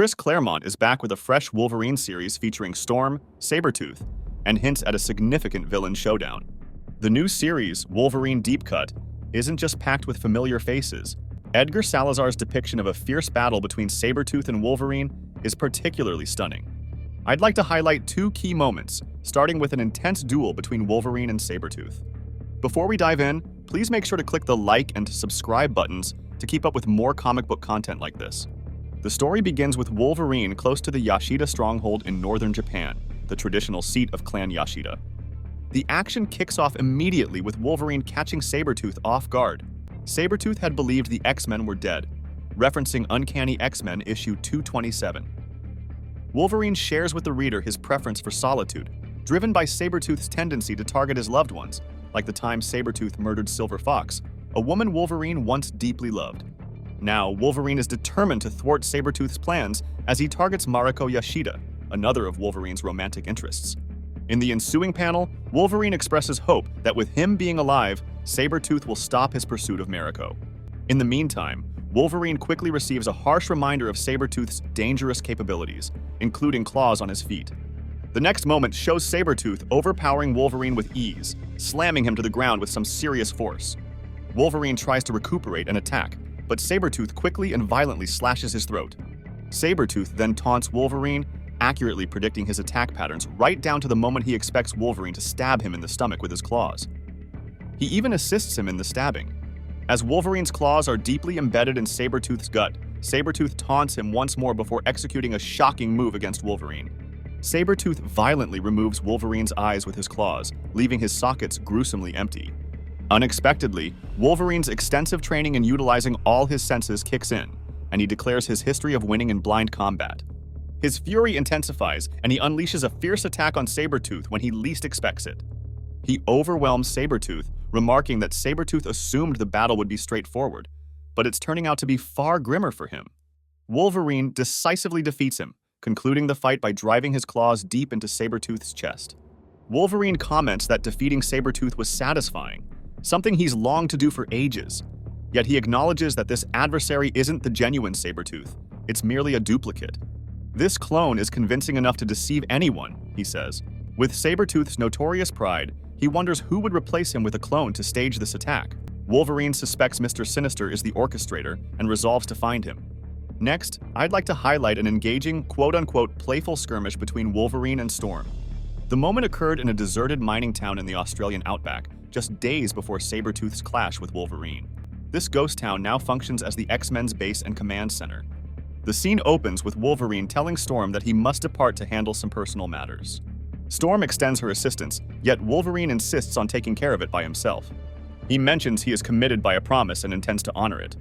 Chris Claremont is back with a fresh Wolverine series featuring Storm, Sabretooth, and hints at a significant villain showdown. The new series, Wolverine Deep Cut, isn't just packed with familiar faces. Edgar Salazar's depiction of a fierce battle between Sabretooth and Wolverine is particularly stunning. I'd like to highlight two key moments, starting with an intense duel between Wolverine and Sabretooth. Before we dive in, please make sure to click the like and subscribe buttons to keep up with more comic book content like this. The story begins with Wolverine close to the Yashida stronghold in northern Japan, the traditional seat of Clan Yashida. The action kicks off immediately with Wolverine catching Sabretooth off guard. Sabretooth had believed the X-Men were dead, referencing Uncanny X-Men issue 227. Wolverine shares with the reader his preference for solitude, driven by Sabretooth's tendency to target his loved ones, like the time Sabretooth murdered Silver Fox, a woman Wolverine once deeply loved. Now, Wolverine is determined to thwart Sabretooth's plans as he targets Mariko Yashida, another of Wolverine's romantic interests. In the ensuing panel, Wolverine expresses hope that with him being alive, Sabretooth will stop his pursuit of Mariko. In the meantime, Wolverine quickly receives a harsh reminder of Sabretooth's dangerous capabilities, including claws on his feet. The next moment shows Sabretooth overpowering Wolverine with ease, slamming him to the ground with some serious force. Wolverine tries to recuperate and attack, but Sabretooth quickly and violently slashes his throat. Sabretooth then taunts Wolverine, accurately predicting his attack patterns right down to the moment he expects Wolverine to stab him in the stomach with his claws. He even assists him in the stabbing. As Wolverine's claws are deeply embedded in Sabretooth's gut, Sabretooth taunts him once more before executing a shocking move against Wolverine. Sabretooth violently removes Wolverine's eyes with his claws, leaving his sockets gruesomely empty. Unexpectedly, Wolverine's extensive training in utilizing all his senses kicks in, and he declares his history of winning in blind combat. His fury intensifies, and he unleashes a fierce attack on Sabretooth when he least expects it. He overwhelms Sabretooth, remarking that Sabretooth assumed the battle would be straightforward, but it's turning out to be far grimmer for him. Wolverine decisively defeats him, concluding the fight by driving his claws deep into Sabretooth's chest. Wolverine comments that defeating Sabretooth was satisfying, something he's longed to do for ages. Yet he acknowledges that this adversary isn't the genuine Sabretooth, it's merely a duplicate. This clone is convincing enough to deceive anyone, he says. With Sabretooth's notorious pride, he wonders who would replace him with a clone to stage this attack. Wolverine suspects Mr. Sinister is the orchestrator and resolves to find him. Next, I'd like to highlight an engaging, quote-unquote, playful skirmish between Wolverine and Storm. The moment occurred in a deserted mining town in the Australian Outback, just days before Sabretooth's clash with Wolverine. This ghost town now functions as the X-Men's base and command center. The scene opens with Wolverine telling Storm that he must depart to handle some personal matters. Storm extends her assistance, yet Wolverine insists on taking care of it by himself. He mentions he is committed by a promise and intends to honor it.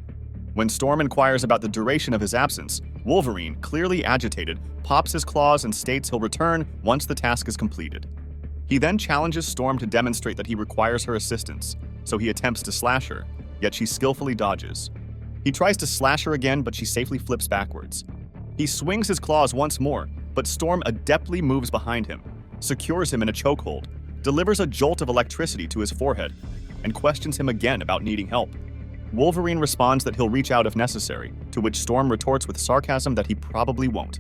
When Storm inquires about the duration of his absence, Wolverine, clearly agitated, pops his claws and states he'll return once the task is completed. He then challenges Storm to demonstrate that he requires her assistance, so he attempts to slash her, yet she skillfully dodges. He tries to slash her again, but she safely flips backwards. He swings his claws once more, but Storm adeptly moves behind him, secures him in a chokehold, delivers a jolt of electricity to his forehead, and questions him again about needing help. Wolverine responds that he'll reach out if necessary, to which Storm retorts with sarcasm that he probably won't.